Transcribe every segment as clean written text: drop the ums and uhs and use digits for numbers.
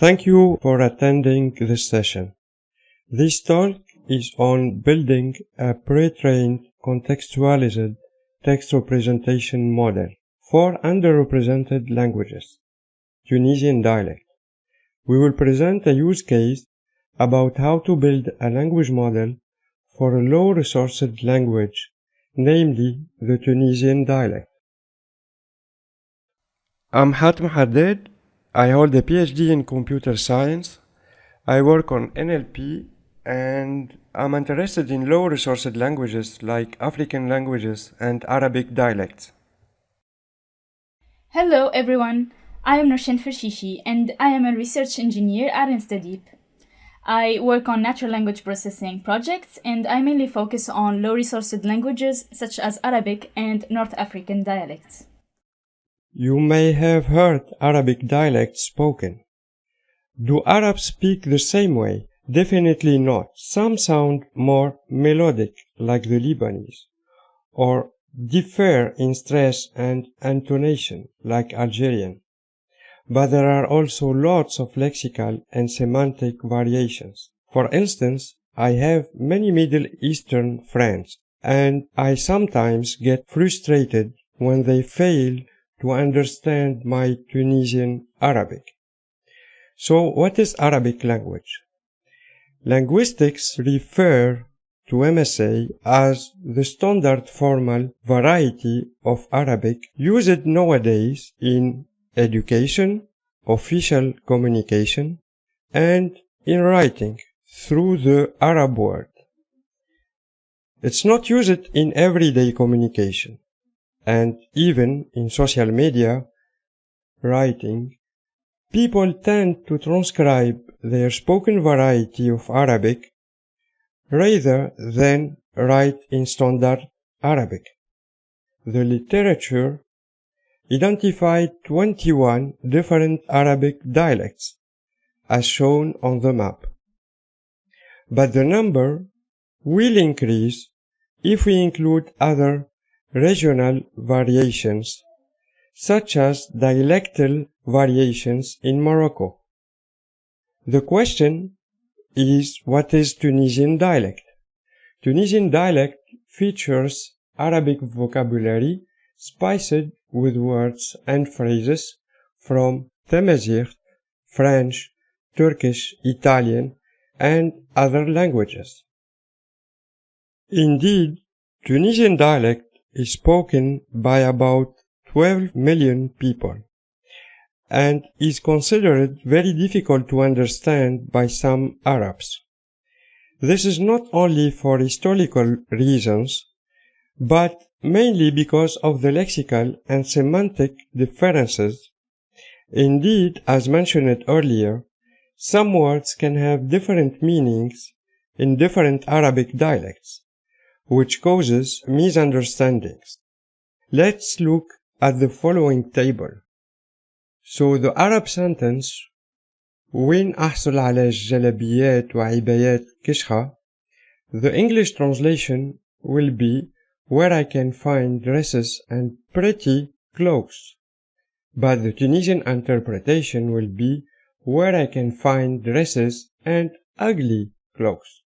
Thank you for attending this session. This talk is on building a pre-trained contextualized text representation model for underrepresented languages, Tunisian dialect. We will present a use case about how to build a language model for a low-resourced language, namely the Tunisian dialect. I'm Hatem Haddad. I hold a PhD in computer science. I work on NLP and I'm interested in low-resourced languages like African languages and Arabic dialects. Hello everyone, I am Norshin Fershishi and I am a research engineer at InstaDeep. I work on natural language processing projects and I mainly focus on low-resourced languages such as Arabic and North African dialects. You may have heard Arabic dialects spoken. Do Arabs speak the same way? Definitely not. Some sound more melodic, like the Lebanese, or differ in stress and intonation, like Algerian. But there are also lots of lexical and semantic variations. For instance, I have many Middle Eastern friends, and I sometimes get frustrated when they fail to understand my Tunisian Arabic. So what is Arabic language? Linguistics refer to MSA as the standard formal variety of Arabic used nowadays in education, official communication, and in writing through the Arab world. It's not used in everyday communication. And even in social media writing, people tend to transcribe their spoken variety of Arabic rather than write in standard Arabic. The literature identified 21 different Arabic dialects, as shown on the map. But the number will increase if we include other regional variations, such as dialectal variations in Morocco. The question is, what is Tunisian dialect? Tunisian dialect features Arabic vocabulary spiced with words and phrases from Tamazight, French, Turkish, Italian, and other languages. Indeed, Tunisian dialect is spoken by about 12 million people and is considered very difficult to understand by some Arabs. This is not only for historical reasons, but mainly because of the lexical and semantic differences. Indeed, as mentioned earlier, some words can have different meanings in different Arabic dialects, which causes misunderstandings. Let's look at the following table. So the Arab sentence وين أحصل على جلبيات وعبايات كشخة, the English translation will be where I can find dresses and pretty clothes. But the Tunisian interpretation will be where I can find dresses and ugly clothes.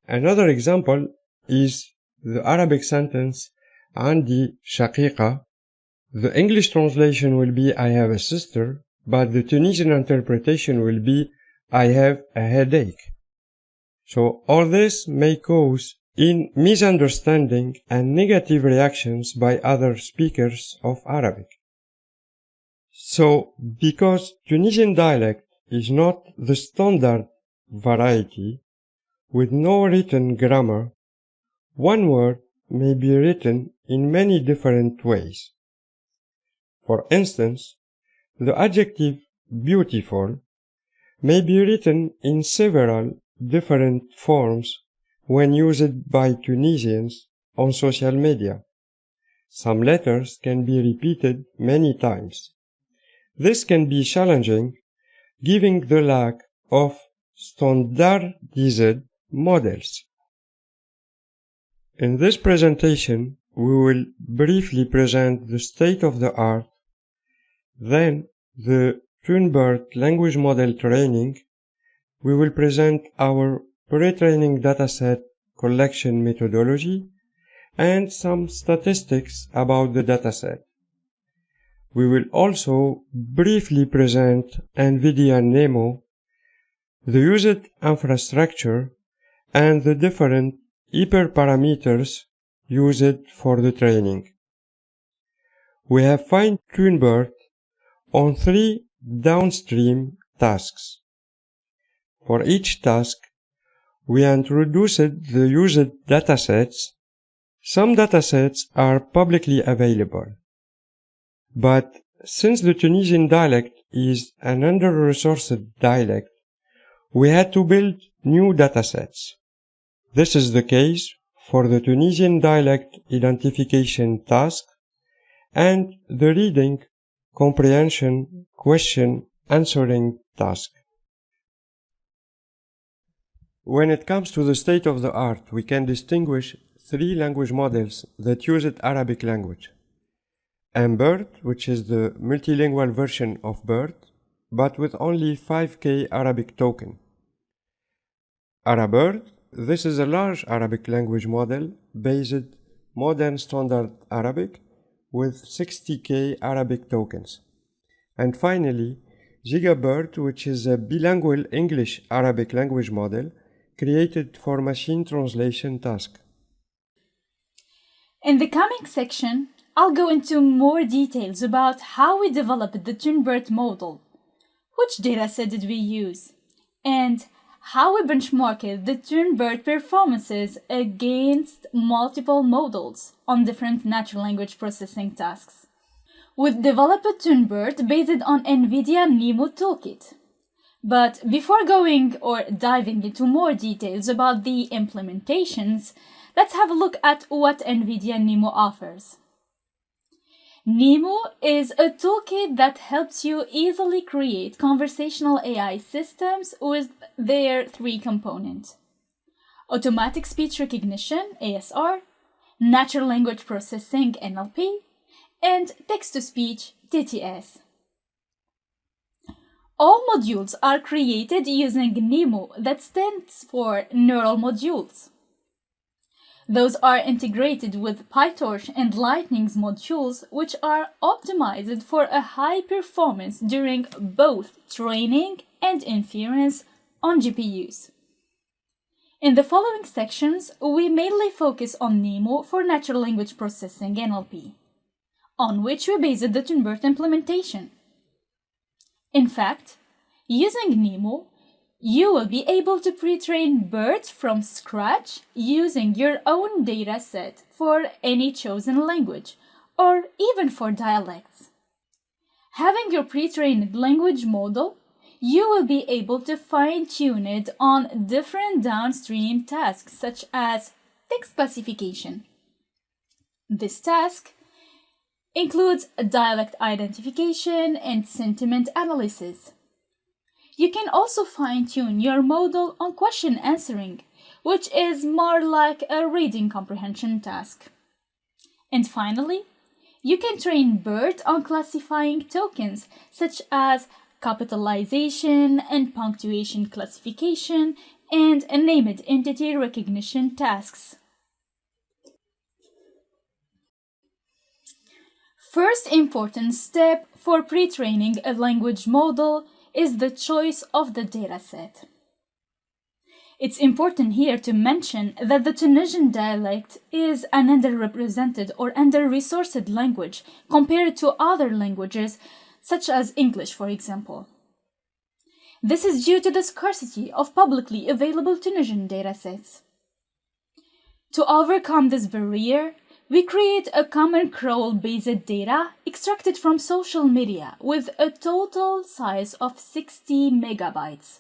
Another example is the Arabic sentence عندي شقيقة. The English translation will be I have a sister, but the Tunisian interpretation will be I have a headache. So all this may cause misunderstanding and negative reactions by other speakers of Arabic. So because Tunisian dialect is not the standard variety with no written grammar, one word may be written in many different ways. For instance, the adjective beautiful may be written in several different forms when used by Tunisians on social media. Some letters can be repeated many times. This can be challenging given the lack of standardized models. In this presentation, we will briefly present the state of the art, then the TunBERT language model training, we will present our pre-training dataset collection methodology and some statistics about the dataset. We will also briefly present NVIDIA NeMo, the used infrastructure, and the different hyperparameters used for the training. We have fine-tuned TunBERT on 3 downstream tasks. For each task, we introduced the used datasets. Some datasets are publicly available. But since the Tunisian dialect is an under-resourced dialect, we had to build new datasets. This is the case for the Tunisian dialect identification task and the reading comprehension question answering task. When it comes to the state of the art, we can distinguish 3 language models that use Arabic language. MBERT, which is the multilingual version of BERT, but with only 5K Arabic token. AraBERT, this is a large Arabic language model based modern standard Arabic with 60K Arabic tokens. And finally, GigaBERT, which is a bilingual English-Arabic language model created for machine translation task. In the coming section, I'll go into more details about how we developed the TunBERT model, which dataset did we use, and how we benchmarked the TunBERT performances against multiple models on different natural language processing tasks. We developed TunBERT based on NVIDIA NeMo toolkit. But before going or diving into more details about the implementations, let's have a look at what NVIDIA NeMo offers. NeMo is a toolkit that helps you easily create conversational AI systems with their 3 components: automatic speech recognition, ASR, natural language processing, NLP, and text-to-speech, TTS. All modules are created using NeMo, that stands for Neural Modules. Those are integrated with PyTorch and Lightning's modules, which are optimized for a high performance during both training and inference on GPUs. In the following sections, we mainly focus on NeMo for natural language processing NLP, on which we based the TunBERT implementation. In fact, using NeMo, you will be able to pre-train BERT from scratch using your own dataset for any chosen language, or even for dialects. Having your pre-trained language model, you will be able to fine-tune it on different downstream tasks such as text classification. This task includes dialect identification and sentiment analysis. You can also fine-tune your model on question answering, which is more like a reading comprehension task. And finally, you can train BERT on classifying tokens such as capitalization and punctuation classification and named entity recognition tasks. First important step for pre-training a language model is the choice of the dataset. It's important here to mention that the Tunisian dialect is an underrepresented or under-resourced language compared to other languages, such as English, for example. This is due to the scarcity of publicly available Tunisian datasets. To overcome this barrier, we create a common crawl-based data extracted from social media with a total size of 60 megabytes.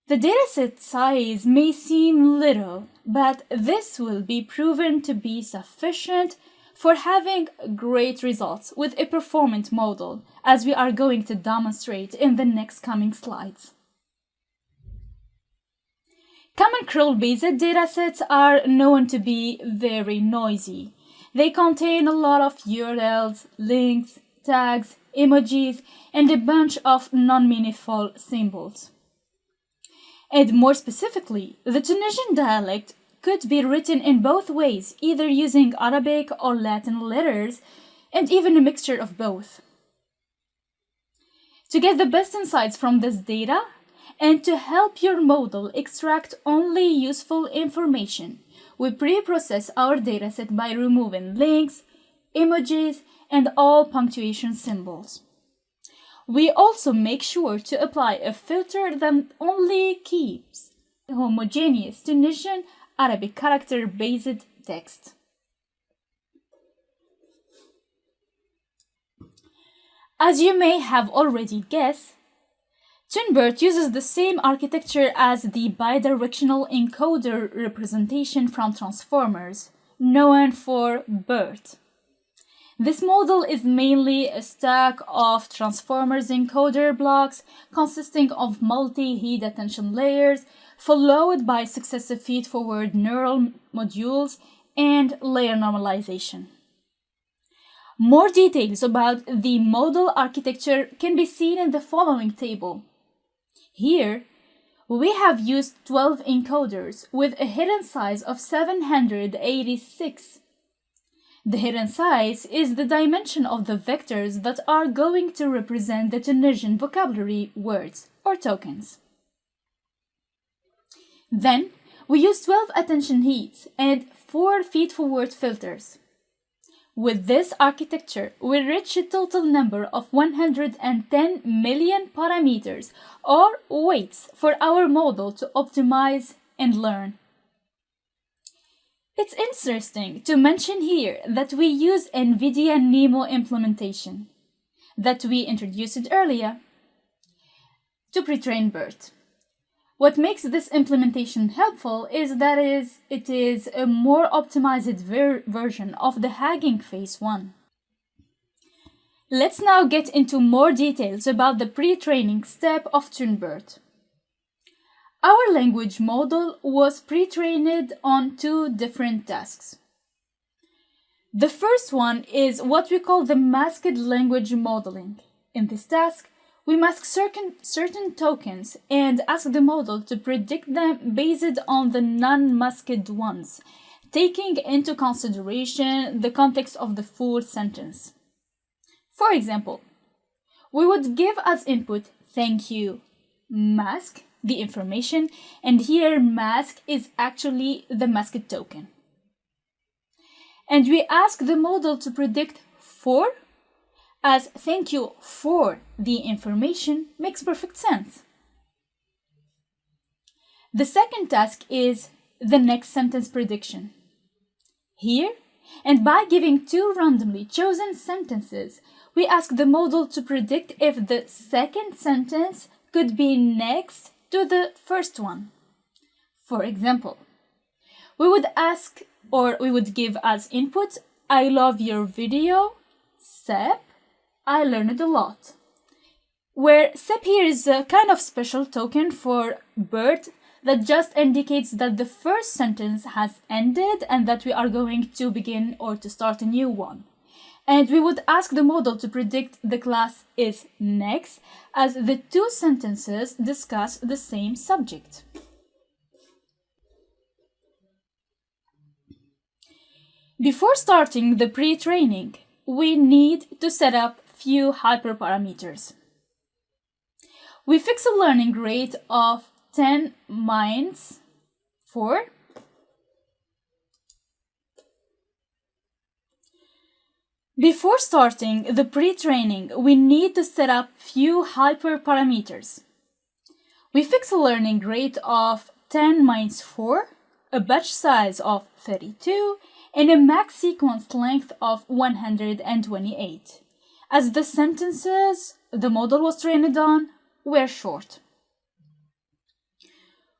The dataset size may seem little, but this will be proven to be sufficient for having great results with a performant model, as we are going to demonstrate in the next coming slides. Common crawl-based datasets are known to be very noisy. They contain a lot of URLs, links, tags, emojis, and a bunch of non-meaningful symbols. And more specifically, the Tunisian dialect could be written in both ways, either using Arabic or Latin letters, and even a mixture of both. To get the best insights from this data, and to help your model extract only useful information, we pre-process our dataset by removing links, emojis, and all punctuation symbols. We also make sure to apply a filter that only keeps homogeneous Tunisian Arabic character-based text. As you may have already guessed, TunBERT uses the same architecture as the bidirectional encoder representation from transformers, known for BERT. This model is mainly a stack of transformers encoder blocks consisting of multi-heat attention layers, followed by successive feed-forward neural modules and layer normalization. More details about the model architecture can be seen in the following table. Here, we have used 12 encoders with a hidden size of 786. The hidden size is the dimension of the vectors that are going to represent the Tunisian vocabulary words or tokens. Then, we use 12 attention heats and 4 feed-forward filters. With this architecture, we reach a total number of 110 million parameters or weights for our model to optimize and learn. It's interesting to mention here that we use NVIDIA NeMo implementation that we introduced earlier to pre-train BERT. What makes this implementation helpful is that it is a more optimized version of the Hugging Face one. Let's now get into more details about the pre-training step of TunBERT. Our language model was pre-trained on 2 different tasks. The first one is what we call the masked language modeling. In this task, we mask certain tokens and ask the model to predict them based on the non-masked ones, taking into consideration the context of the full sentence. For example, we would give as input "thank you," mask the information, and here mask is actually the masked token. And we ask the model to predict "for," as "thank you for the information" makes perfect sense. The second task is the next sentence prediction. Here, and by giving 2 randomly chosen sentences, we ask the model to predict if the second sentence could be next to the first one. For example, we would ask, or we would give as input, "I love your video, Sep, I learned a lot." Where Sep here is a kind of special token for BERT that just indicates that the first sentence has ended and that we are going to begin or to start a new one. And we would ask the model to predict the class is next, as the 2 sentences discuss the same subject. Before starting the pre-training, we need to set up few hyperparameters. We fix a learning rate of 10 minus 4. Before starting the pre-training, we need to set up few hyperparameters. We fix a learning rate of 10 minus 4, a batch size of 32, and a max sequence length of 128, as the sentences the model was trained on were short.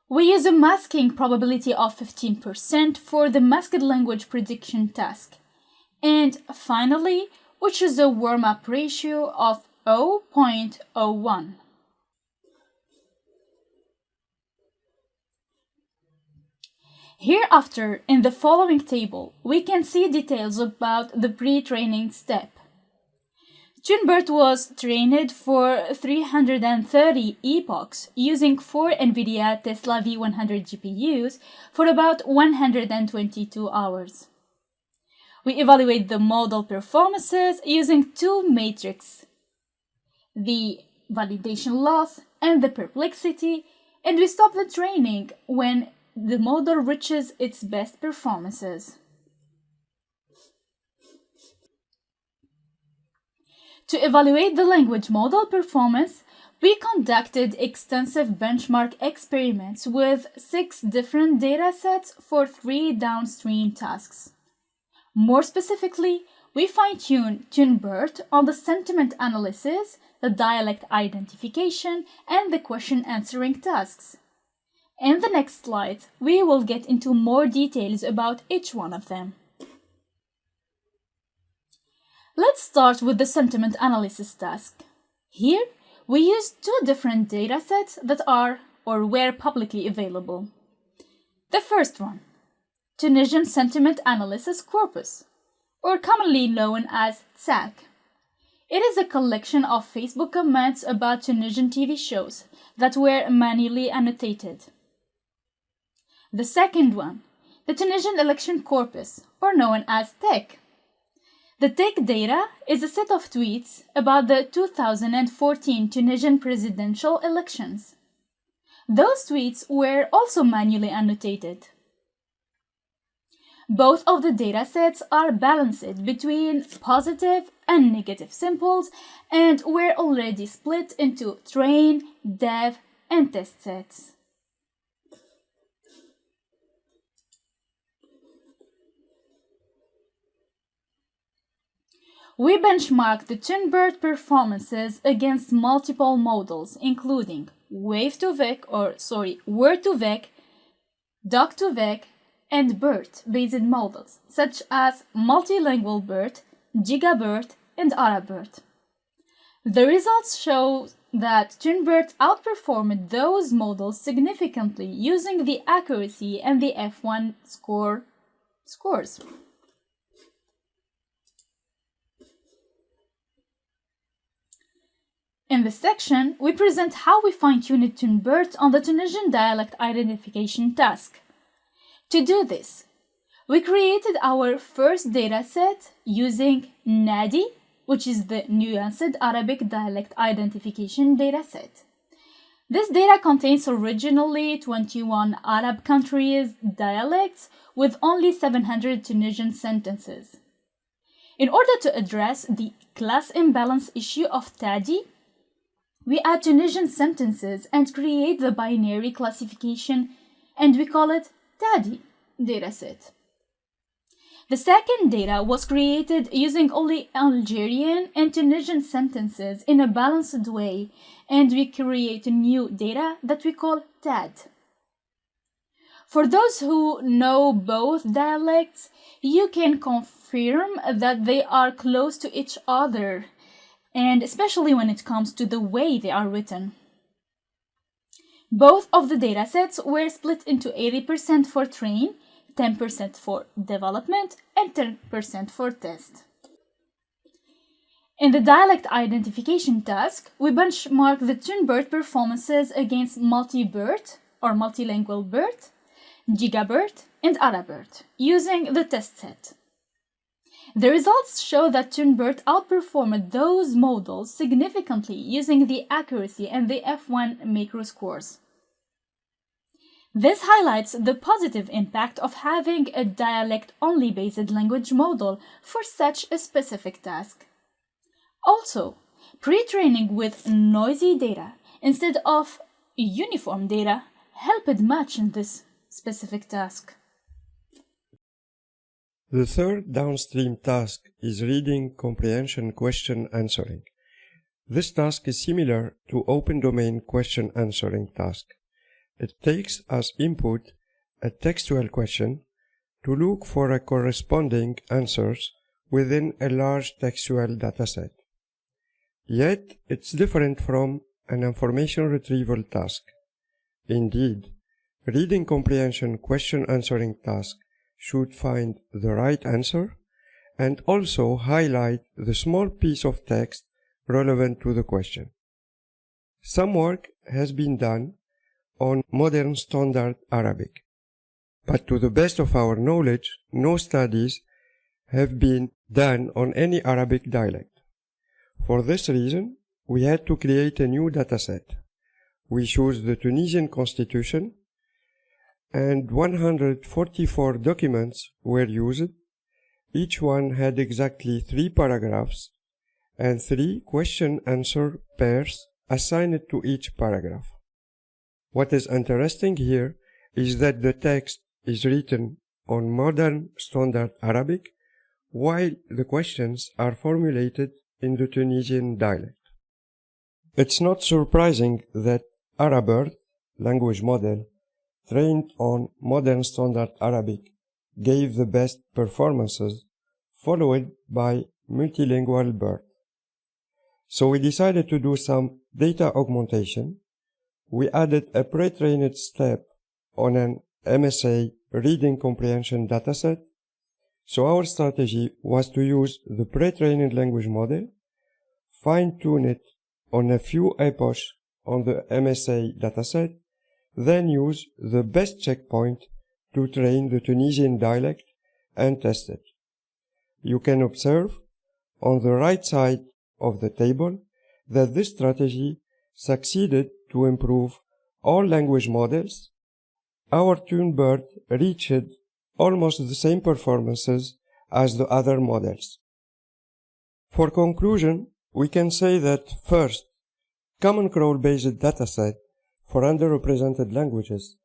We use a masking probability of 15% for the masked language prediction task. And finally, we choose a warm-up ratio of 0.01. Hereafter, in the following table, we can see details about the pre-training step. TunBERT was trained for 330 epochs using 4 NVIDIA Tesla V100 GPUs for about 122 hours. We evaluate the model performances using two metrics, the validation loss and the perplexity, and we stop the training when the model reaches its best performances. To evaluate the language model performance, we conducted extensive benchmark experiments with 6 different datasets for 3 downstream tasks. More specifically, we fine-tuned TunBERT on the sentiment analysis, the dialect identification, and the question answering tasks. In the next slides, we will get into more details about each one of them. Let's start with the sentiment analysis task. Here, we used 2 different datasets that are or were publicly available. The first one, Tunisian Sentiment Analysis Corpus, or commonly known as TSAC. It is a collection of Facebook comments about Tunisian TV shows that were manually annotated. The second one, the Tunisian Election Corpus, or known as TEC. The TEC data is a set of tweets about the 2014 Tunisian presidential elections. Those tweets were also manually annotated. Both of the datasets are balanced between positive and negative symbols and were already split into train, dev, and test sets. We benchmarked the TunBERT performances against multiple models, including Word2Vec, Doc2Vec, and BERT-based models, such as multilingual BERT, GigaBERT, and AraBERT. The results show that TunBERT outperformed those models significantly using the accuracy and the F1 scores. In this section, we present how we fine-tuned TunBERT on the Tunisian dialect identification task. To do this, we created our first dataset using NADI, which is the Nuanced Arabic Dialect Identification dataset. This data contains originally 21 Arab countries' dialects with only 700 Tunisian sentences. In order to address the class imbalance issue of TADI, we add Tunisian sentences and create the binary classification, and we call it TADI dataset. The second data was created using only Algerian and Tunisian sentences in a balanced way, and we create new data that we call TAD. For those who know both dialects, you can confirm that they are close to each other, and especially when it comes to the way they are written. Both of the datasets were split into 80% for train, 10% for development, and 10% for test. In the dialect identification task, we benchmark the TunBERT performances against multi-BERT or multilingual BERT, GigaBERT, and AraBERT using the test set. The results show that TunBERT outperformed those models significantly using the accuracy and the F1 macro scores. This highlights the positive impact of having a dialect-only based language model for such a specific task. Also, pre-training with noisy data instead of uniform data helped much in this specific task. The third downstream task is reading comprehension question answering. This task is similar to open domain question answering task. It takes as input a textual question to look for a corresponding answers within a large textual dataset. Yet, it's different from an information retrieval task. Indeed, reading comprehension question answering task should find the right answer and also highlight the small piece of text relevant to the question. Some work has been done on modern standard Arabic, but to the best of our knowledge, no studies have been done on any Arabic dialect. For this reason, we had to create a new dataset. We chose the Tunisian constitution, and 144 documents were used. Each one had exactly 3 paragraphs and 3 question-answer pairs assigned to each paragraph. What is interesting here is that the text is written on modern standard Arabic, while the questions are formulated in the Tunisian dialect. It's not surprising that underrepresented language model trained on modern standard Arabic gave the best performances, followed by multilingual BERT. So we decided to do some data augmentation. We added a pre-trained step on an MSA reading comprehension dataset. So our strategy was to use the pre-trained language model, fine-tune it on a few epochs on the MSA dataset, then use the best checkpoint to train the Tunisian dialect and test it. You can observe on the right side of the table that this strategy succeeded to improve all language models. Our TunBERT reached almost the same performances as the other models. For conclusion, we can say that first, common crawl-based dataset for underrepresented languages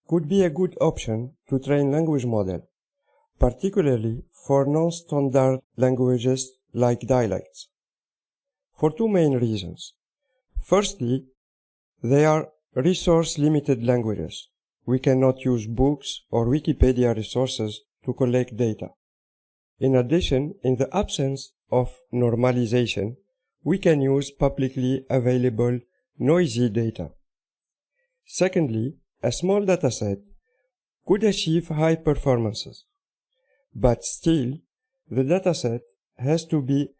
could be a good option to train language model, particularly for non-standard languages like dialects, for 2 main reasons. Firstly, they are resource-limited languages. We cannot use books or Wikipedia resources to collect data. In addition, in the absence of normalization, we can use publicly available noisy data. Secondly, a small dataset could achieve high performances, but still, the dataset has to be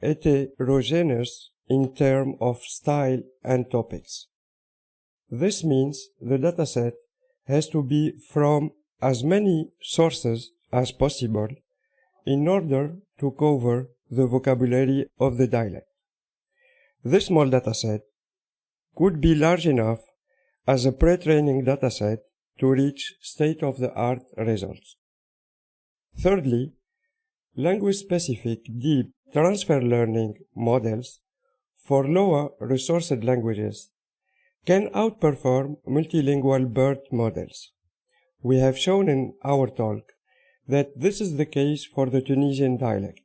heterogeneous in terms of style and topics. This means the dataset has to be from as many sources as possible in order to cover the vocabulary of the dialect. This small dataset could be large enough as a pre-training dataset to reach state-of-the-art results. Thirdly, language-specific deep transfer learning models for lower resourced languages can outperform multilingual BERT models. We have shown in our talk that this is the case for the Tunisian dialect.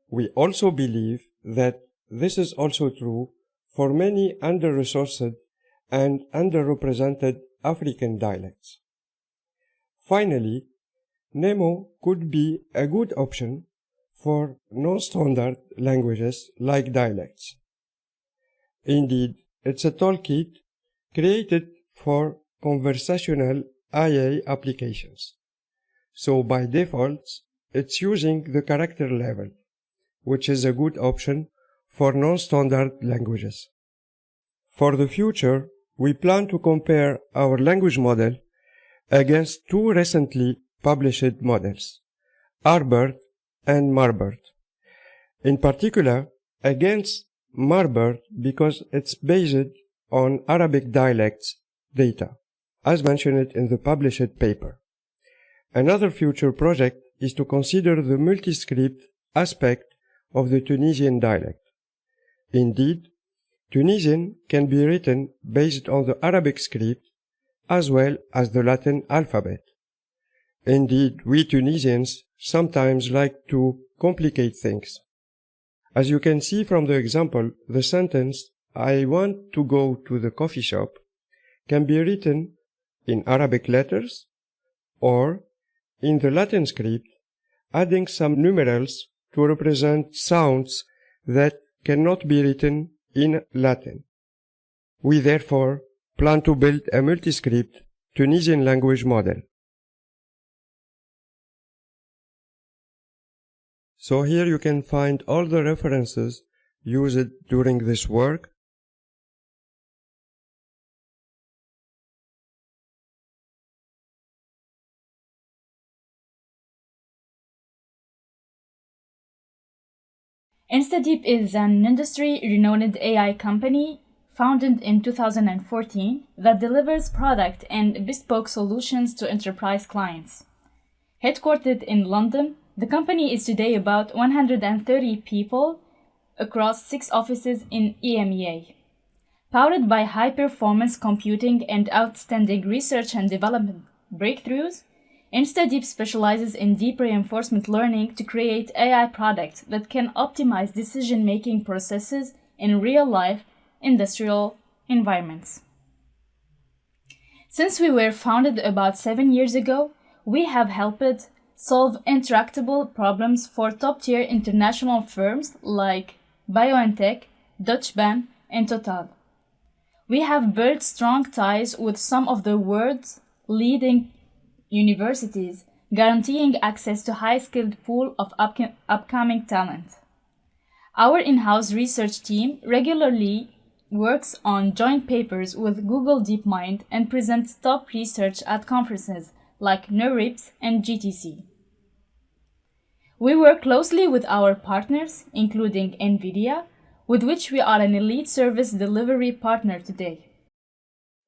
We also believe that this is also true for many under-resourced and underrepresented African dialects. Finally, NEMO could be a good option for non-standard languages like dialects. Indeed, it's a toolkit created for conversational IA applications. So by default, it's using the character level, which is a good option for non-standard languages. For the future, we plan to compare our language model against 2 recently published models, underrepresented and MARBERT. In particular, against MARBERT because it's based on Arabic dialects data, as mentioned in the published paper. Another future project is to consider the multi-script aspect of the Tunisian dialect. Indeed, Tunisian can be written based on the Arabic script as well as the Latin alphabet. Indeed, we Tunisians sometimes like to complicate things. As you can see from the example, the sentence, "I want to go to the coffee shop," can be written in Arabic letters or in the Latin script, adding some numerals to represent sounds that cannot be written in Latin. We therefore plan to build a multi-script Tunisian language model. So here you can find all the references used during this work? InstaDeep is an industry-renowned AI company founded in 2014 that delivers product and bespoke solutions to enterprise clients. Headquartered in London, the company is today about 130 people across 6 offices in EMEA. Powered by high-performance computing and outstanding research and development breakthroughs, InstaDeep specializes in deep reinforcement learning to create AI products that can optimize decision-making processes in real-life industrial environments. Since we were founded about 7 years ago, we have helped solve intractable problems for top-tier international firms like BioNTech, Deutsche Bahn, and Total. We have built strong ties with some of the world's leading universities, guaranteeing access to high-skilled pool of upcoming talent. Our in-house research team regularly works on joint papers with Google DeepMind and presents top research at conferences like NeurIPS and GTC. We work closely with our partners, including NVIDIA, with which we are an elite service delivery partner today.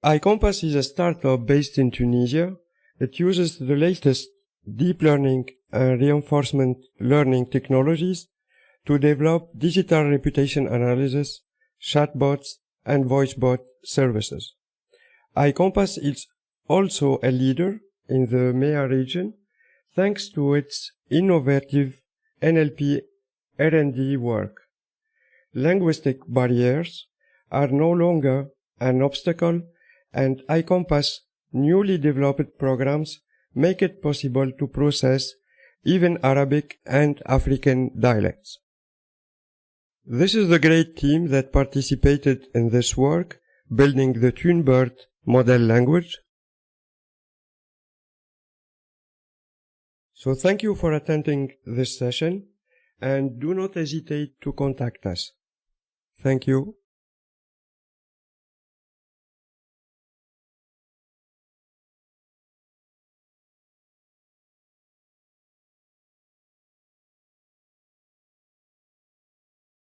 iCompass is a startup based in Tunisia that uses the latest deep learning and reinforcement learning technologies to develop digital reputation analysis, chatbots, and voicebot services. iCompass is also a leader in the MEA region thanks to its innovative NLP R&D work. Linguistic barriers are no longer an obstacle, and iCompass newly developed programs make it possible to process even Arabic and African dialects. This is the great team that participated in this work, building the TunBERT model language. So thank you for attending this session, and do not hesitate to contact us. Thank you.